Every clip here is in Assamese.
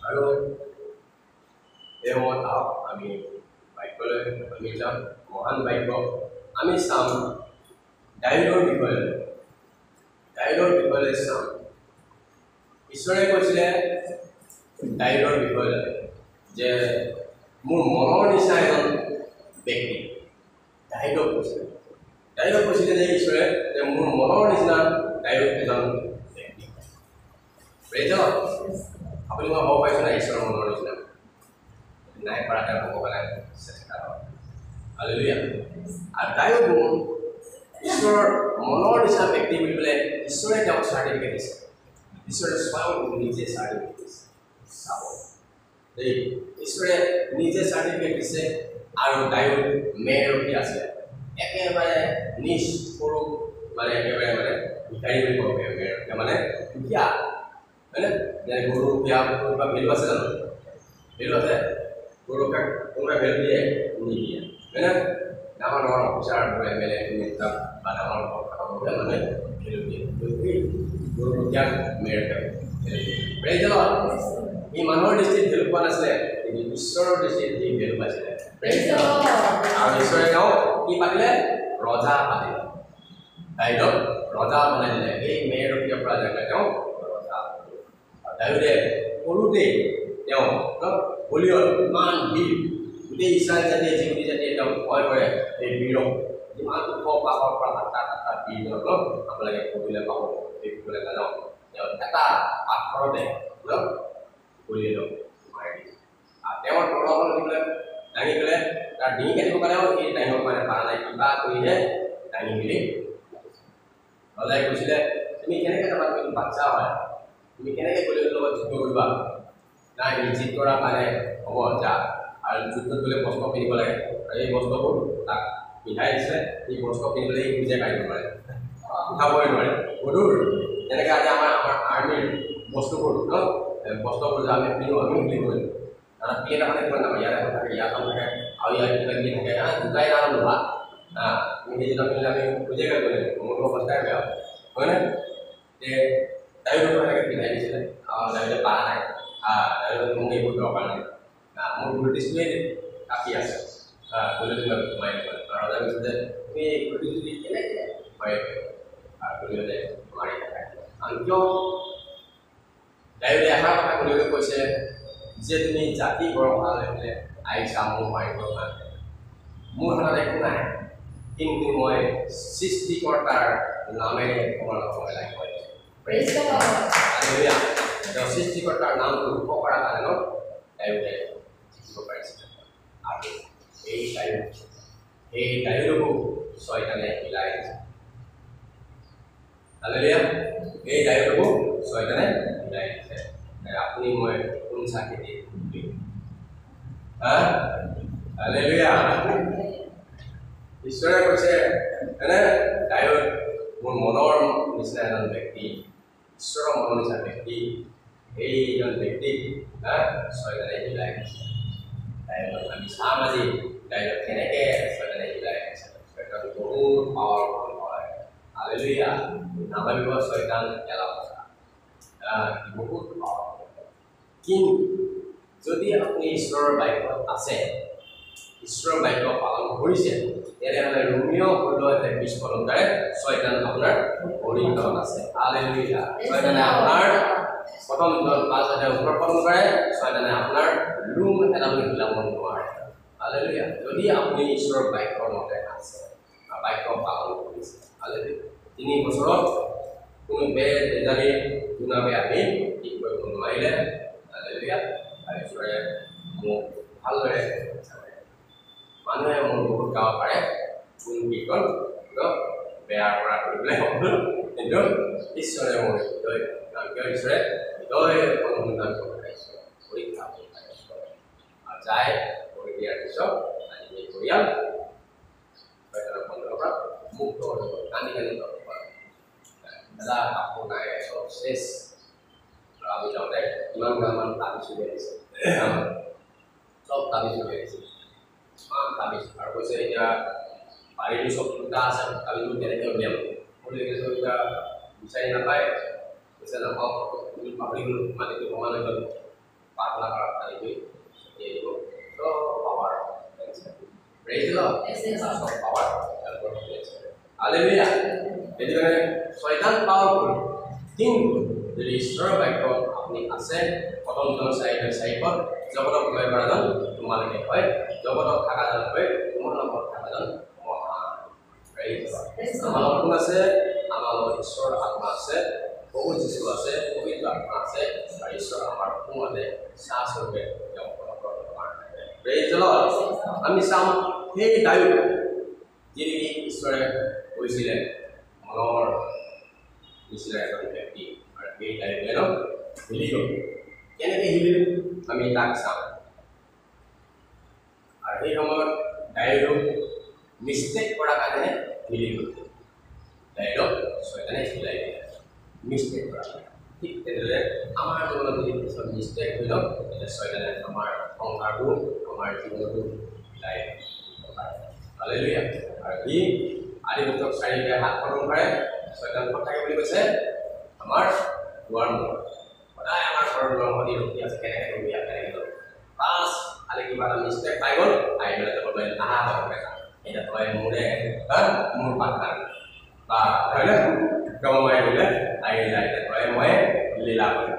আৰু এই সময়ত আমি বাক্যলৈ আমি যাম মহান বাক্য আমি চাম দায়িত্বৰ বিষয়লৈ চাম ঈশ্বৰে কৈছিলে দায়িত্বৰ বিষয়লৈ যে মোৰ মনৰ নিচিনা এজন ব্যক্তি দায়িত্ব কৈছিলে যে ঈশ্বৰে যে মোৰ মনৰ নিচিনা দায়িত্ব এজন ব্যক্তি আপুনি মই হ'ব পাৰিছোঁ নাই ঈশ্বৰৰ মনৰ নিচিনা নাই পৰাতে হ'ব কাৰণে চেষ্টা কৰক হালেলুয়া আৰু দায়িত্ব ঈশ্বৰৰ মনৰ নিচিনা ব্যক্তি বুলি পেলাই ঈশ্বৰে তেওঁক চাৰ্টিফিকেট দিছে ঈশ্বৰে স্বয়ং নিজে চাৰ্টিফিকেট দিছে চাব দেই ঈশ্বৰে নিজে চাৰ্টিফিকেট দিছে আৰু দায়িত্ব মেৰপি আছে একেবাৰে নিজ সৰু মানে একেবাৰে মানে ভিকাৰী বুলি ক'ব পাৰি মেৰপি মানে দুখীয়া হয়নে যেনে গৰু দুখীয়া কিবা ভেলু আছে জানো ভেলু আছে গৰু কোনোবাই ভেলু দিয়ে নিদিয়ে হয়নে ডাঙৰ অফিচাৰ এম এল এ নেতা বা ডাঙৰ মানে ভেলু দিয়ে গৰু দুখীয়া মেৰপি ই মানুহৰ দৃষ্টিত ভেলু পোৱা নাছিলে কিন্তু ঈশ্বৰৰ দৃষ্টিত সি ভেলু পাইছিলে আৰু ঈশ্বৰে তেওঁ কি পাতিলে ৰজা পাতিলে দায়িত্ব ৰজা বনাই দিলে এই মেৰপীৰ পৰা জেগাত তেওঁ ৰজা দায়িত্বে সৰুতেই তেওঁ বলিয়ন ইমান বীৰ গোটেই ইছৰাইল জাতিয়ে যিকোনো জাতিয়ে তেওঁ ভয় কৰে এই বীৰক ইমান ওখ পাহাৰৰ পৰা হাতা বীৰজনক আপোনালোকে কবিলে পাব দেখিবলৈ নাযাওঁ তেওঁ এটা পাথৰতে বলিয়ে লওক মাৰি দিছে আৰু তেওঁৰ তলখন দাঙি পেলাই তাৰ ডিঙি কাটিব কাৰণেও এই দাঙিব মানে পৰা নাই কিবা কৰিহে দাঙি মেলি ৰজাই কৈছিলে তুমি কেনেকৈ যাবা তুমি বাচ্চা হয় তুমি কেনেকৈ গ'লে লগত যুদ্ধ কৰিবা নাই নিশ্চিত কৰাৰ কাৰণে হ'ব যা আৰু যুদ্ধত গ'লে বস্ত্ৰ পিন্ধিব লাগে আৰু এই বস্ত্ৰবোৰ তাক পিন্ধাই দিছিলে এই বস্ত্ৰ পিন্ধিবলৈ সি নিজে কাঢ়িব নোৱাৰে উঠাবই নোৱাৰে গধুৰ যেনেকৈ আজি আমাৰ আৰ্মিৰ বস্তুবোৰ বস্ত্ৰবোৰ যে আমি পিন্ধো আমি বুলি কৰিম তাত পিন্ধি থাকে কিমান নাপায় ইয়াত এখন থাকে ইয়াত এখন থাকে আৰু ইয়াত কিবা কিবি থাকে দুটাই নাম লোৱা তুমি যেতিয়া পিন্ধিলে আমি বুজে কাঢ়িব লাগিব মোৰ অৱস্থাই বেয়া হয়নে যে দায়িত্ব এনেকৈ পিন্ধাই দিছিলে দায়িত্ব পাৰা নাই দায়িত্ব মোক এইবোৰ দৰকাৰ নাই মোৰ ব্ৰিটিছটোৱে কাপি আছে গ'লে তুমি সোমাই দিব ৰজা কৈছে যে তুমি এই ব্ৰিটিছটো কেনেকৈ হয় গ'লে মাৰি থাকে আৰু কিয় দায়িত্বে এষাৰ কথা গ'লে কৈছে যে তুমি জাতি ভৰসা লৈ পেলাই আহিছা মোৰ মাৰিব কাৰণে মোৰ হাতত একো নাই কিন্তু মই সৃষ্টিকৰ্তাৰ নামেৰে তোমালোকক মই লাগিব তেওঁ সৃষ্টিকৰ্তাৰ নামটো ৰূপ কৰাৰ কাৰণে দায়িত্বে শিকিব পাৰিছিলে আৰু এই দায়িত্বকো ছয়তানে মিলাই দিছে হালেলুয়া এই দায়িত্বকো ছয়তানে মিলাই দিছে আপুনি মই কোন চাকি দি হালেলুয়া ঈশ্বৰে কৈছে এনে দায়িত্ব মোৰ মনৰ নিচিনা এজন ব্যক্তি ঈশ্বৰৰ মনৰ নিচিনা ব্যক্তি এইজন ব্যক্তিক ছয়তানে মিলাই দিছে দায়িত্ব আমি চাম আজি দায়িত্ব কেনেকৈ ছয়তানে মিলাই দিছে ছয়তান বহুত পাৱাৰফুল হয় হালেলুয়া নাভাবিব ছয়তান এলা কথা বহুত পাৱাৰফুল কিন্তু যদি আপুনি ঈশ্বৰৰ বাক্যত আছে ঈশ্বৰৰ বাক্য পালন কৰিছে তেনেহ'লে ৰোমিও 16:20 অনুসাৰে ছয়তান আপোনাৰ অধীনত আছে হালেলুয়া ছয়তানে আপোনাৰ প্ৰথম 5 উত্তৰপণ কৰে ছয়তানে আপোনাৰ ৰুম এটা বুলি হিলাব নোৱাৰে হালেলুয়া যদি আপুনি ঈশ্বৰৰ বাক্যৰ মতে আছে বাক্য পালন কৰিছে হালেলুয়া 3 বছৰত কোনো বেজালি গুণাবে আহি ঠিক কৰিব নোৱাৰিলে হালেলুয়া আৰু ঈশ্বৰে মোক ভালদৰে মানুহে মোৰ বহুত গাব পাৰে কোন কি কল বেয়াৰ পৰা কৰিবলৈ কিন্তু ঈশ্বৰে মোৰ ঈশ্বৰে হৃদয় অনুসন্ধান পৰীক্ষা আৰু যায় কৰি দিয়াৰ পিছত আজি এই পৰিয়াল বন্ধৰ পৰা মুক্ত হৈ গ'ল কান্দি দাদা কাপোৰ নাই চব শেষ আমি যাওঁতে কিমান গামান তাবি চলি আহিছে চব তাবি চলি আহিছে তাবিজ আৰু কৈছে এতিয়া বাৰীটো চব দুটা আছে তাবিজবোৰ কেনেকৈ উলিয়াব এতিয়া বিচাৰি নাপায় Bisa nampak ini publik mati itu kemana kan partner kali itu yaitu so power praise the Lord so power haleluya jadi kan শয়তান powerful কিন্তু যদি ঈশ্বৰৰ বাক্য আপুনি আছে প্ৰথম চাৰিখন জগতক ভয় কৰাজন তোমালোকে হয় জগতক থাকাজন হয় তোমালোকৰ থাকাজন মহান praise the Lord আমাৰ লগত আছে আমাৰ লগত ঈশ্বৰৰ আত্মা আছে বহু যিশু আছে পবিত্ৰ আত্মা আছে আৰু ঈশ্বৰ আমাৰ সোঁতে শাস্ত্ৰকে praise the Lord আমি চাম সেই দায়িত্ব যিনি ঈশ্বৰে কৈছিলে মনৰ নিচিনা এজন ব্যক্তি আৰু সেই দায়িত্ব হিলি গ'ল কেনেকৈ হিলিল আমি তাক চাম আৰু সেই সময়ত দায়িত্ব মিষ্টেক কৰাৰ কাৰণে হিলি গ'ল দায়িত্ব শয়তানে হিলাই দিয়ে মিষ্টেক কৰা ঠিক তেনেদৰে আমাৰ জীৱনত যদি কিছুমান মিষ্টেক হৈ লওক তেতিয়া শয়তানে আমাৰ সংসাৰটো আমাৰ জীৱনটো হিলাই হালেলুয়া আৰু ই আদিপুস্তক 4 হাত পৰম কৰে শয়তান কথাই বুলি কৈছে আমাৰ দুৱাৰ মুখত সদায় আমাৰ ঘৰৰ দুৱাৰ মুখত ৰখি আছে কেনেকৈ ৰখি আছে কেনেকৈ পাঁচ আলি কিবা এটা মিষ্টেক পাই গ'ল আহি পেলাই যাব লৈ আহা বাপৰে এটা তই মোৰে মোৰ পাৰ্টনাৰ বা হয়নে গমাই দিলে আহি যায় তই মই লীলা কৰিম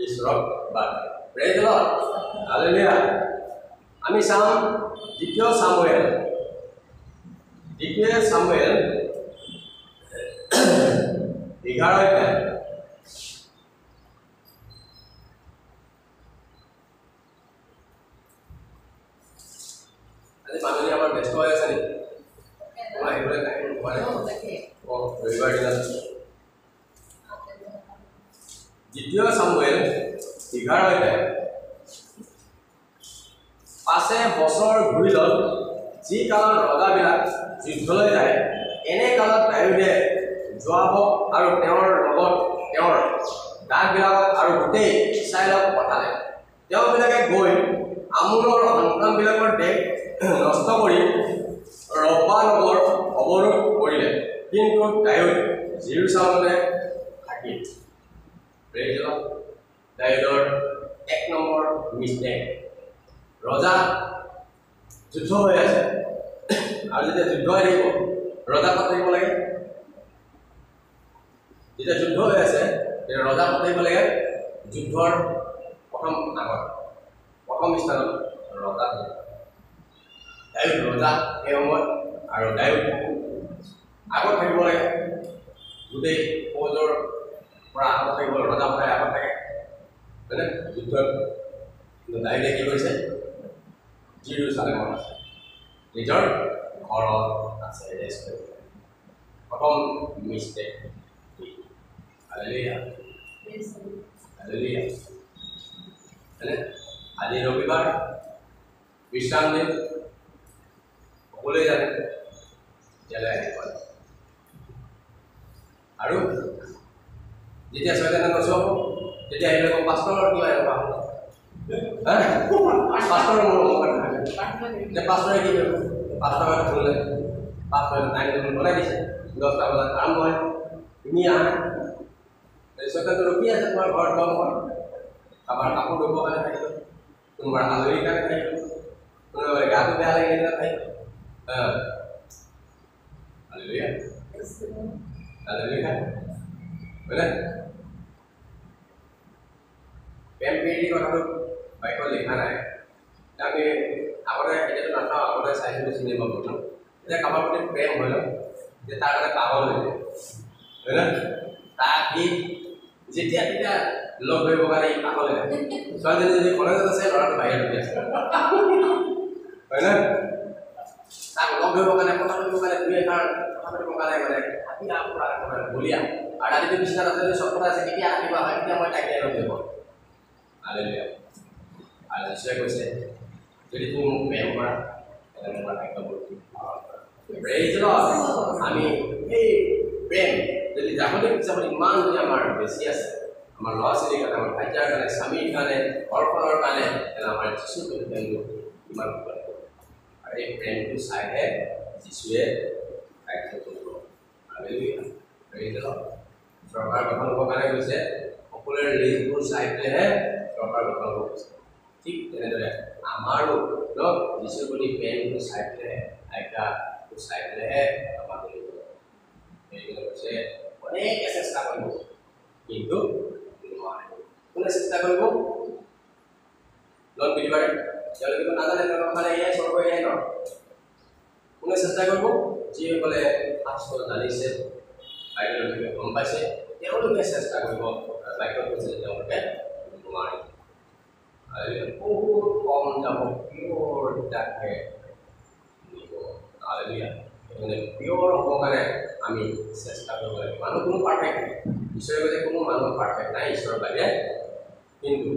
ঈশ্বৰক বাদ praise the Lord হালেলুয়া আমি চাম দ্বিতীয় সামুৱেল 11 অধ্যায় আজি মানুহে আমাৰ ব্যস্ত হৈ আছে নেকি মই এইবোৰে টাইম নোপোৱা ৰবিবাৰ দিনা দ্বিতীয় সামুৱেল 11 অধ্যায় পাছে বছৰ ঘূৰি গ'ল যি কালত ৰজাবিলাক যুদ্ধলৈ যায় এনে কালত দাৱীদে যোৱাবক আৰু তেওঁৰ লগত তেওঁৰ দাসবিলাকক আৰু গোটেই ইছৰাইলক পঠালে তেওঁবিলাকে গৈ আমোনৰ সন্তানবিলাকৰ দেশ নষ্ট কৰি ৰব্বা নগৰ অৱৰোধ কৰিলে কিন্তু দাৱীদ জেৰুজালেমতে থাকিল praise the Lord দাৱীদৰ 1 number mistake ৰজা যুদ্ধ হৈ আছে আৰু যেতিয়া যুদ্ধ হৈ থাকিব ৰজা ক'ত থাকিব লাগে যেতিয়া যুদ্ধ হৈ আছে তেতিয়া ৰজা ক'ত থাকিব লাগে যুদ্ধৰ প্ৰথম স্থানত ৰজা দায়িত্ব ৰজা সেই সময়ত আৰু দায়িত্ব আগত থাকিব লাগে গোটেই ফৌজৰ পৰা আগত থাকিব ৰজা সদায় আগত থাকে হয়নে যুদ্ধত কিন্তু দায়িত্বে কি কৰিছে জেৰুজালেমত আছে নিজৰ ঘৰত আছে প্ৰথম মিষ্টেক হালেলুয়া হালেলুয়া আজি ৰবিবাৰ বিশ্ৰাম দিন সকলোৱে জানে তেতিয়ালৈ আহি পালে আৰু যেতিয়া শয়তানে নচুৱাব তেতিয়া আহিলে পাষ্টৰৰ কিবা এনেকুৱা হ'ব পাষ্টৰৰ মোৰ পাষ্টৰে কি কৰিব পাষ্টৰ খুলিলে পাষ্টৰে টাইম টেবুল বনাই দিছে 10টা বজাত আৰম্ভ হয় তুমি আহা শয়তানটো ৰখি আছে তোমাৰ ঘৰত গম হয় কাৰোবাৰ কাপোৰ ধুবৰ কাৰণে থাকিব কোনোবাৰ আলহীৰ কাৰণে থাকিব কোনোবাৰে গাটো বেয়া লাগিলে থাকিব হালেলুয়া হালেলুয়া হয়নে প্ৰেম প্ৰীতি কথাটো বাইকত লিখা নাই আমি আগতে এতিয়াতো নাচাওঁ আগতে চাইছিলোঁ চিনেমা বনাওঁ এতিয়া কাৰোবাৰ প্ৰতি প্ৰেম হৈ লওক যে তাৰ কাৰণে পাগল হৈ যায় হয় না তাক সি যেতিয়া তেতিয়া লগ ধৰিবৰ কাৰণে পাগল হৈ যায় ছোৱালীজনী যদি কলেজত আছে ল'ৰাটো বাহিৰত উঠি আছে হয় না তাক লগ ধৰিবৰ কাৰণে কথা পাতিবৰ কাৰণে দুই এষাৰ কথা পাতিবৰ কাৰণে মানে হাতী পৰা বলিয়া আৰু ৰাতিটো বিচনাত আছে যদি চব কথা আছে কেতিয়া আহিবা হয় তেতিয়া মই তাইক লগ ধৰিব হালেলুয়া আৰু ঈশ্বৰে কৈছে যদি তুমি মোক প্ৰেম কৰা তেন্তে মোৰ আজ্ঞাবোৰ পালন কৰা praise the Lord আমি এই প্ৰেম যদি জাগতিক হিচাপত ইমান যদি আমাৰ বেছি আছে আমাৰ ল'ৰা ছোৱালীৰ কাৰণে আমাৰ ভাইটিৰ কাৰণে স্বামীৰ কাৰণে ঘৰখনৰ কাৰণে তেনে আমাৰ যীশুৰ প্ৰতি প্ৰেমটো ইমান আৰু এই প্ৰেমটো চাইহে যীশুৱে কাৰ্য কৰিব হালেলুয়া praise the Lord চৰকাৰ গঠন হ'বৰ কাৰণে কৈছে সকলোৰে লিষ্টবোৰ চাই পেলাইহে চৰকাৰ গঠন হ'ব কৈছে ঠিক তেনেদৰে আমাৰো ন যিছুৰ প্ৰতি প্ৰেমটো চাই পেলাইহে আইতাটো চাই পেলাইহে আমাৰ কৰিব সেইখিনি কৈছে অনেকে চেষ্টা কৰিব কিন্তু নোৱাৰিব কোনে চেষ্টা কৰিব লন বিলিভাৰে তেওঁলোকে নাজানে তেওঁলোকে এয়াই স্বৰ্গ এয়াই ন কোনে চেষ্টা কৰিব যিসকলে শাস্ত্ৰ জানিছে বাইবেলৰ বিষয়ে গম পাইছে তেওঁলোকে চেষ্টা কৰিব বাইবেলত কৈছে তেওঁলোকে নোৱাৰিব বহুত কম যাব পিয়ৰ কিতাপে হালেলুয়া মানে পিয়ৰ হ'ব কাৰণে আমি চেষ্টা কৰিব লাগিব মানুহ কোনো পাৰফেক্ট ঈশ্বৰে কৈছে কোনো মানুহ পাৰফেক্ট নাই ঈশ্বৰৰ বাহিৰে কিন্তু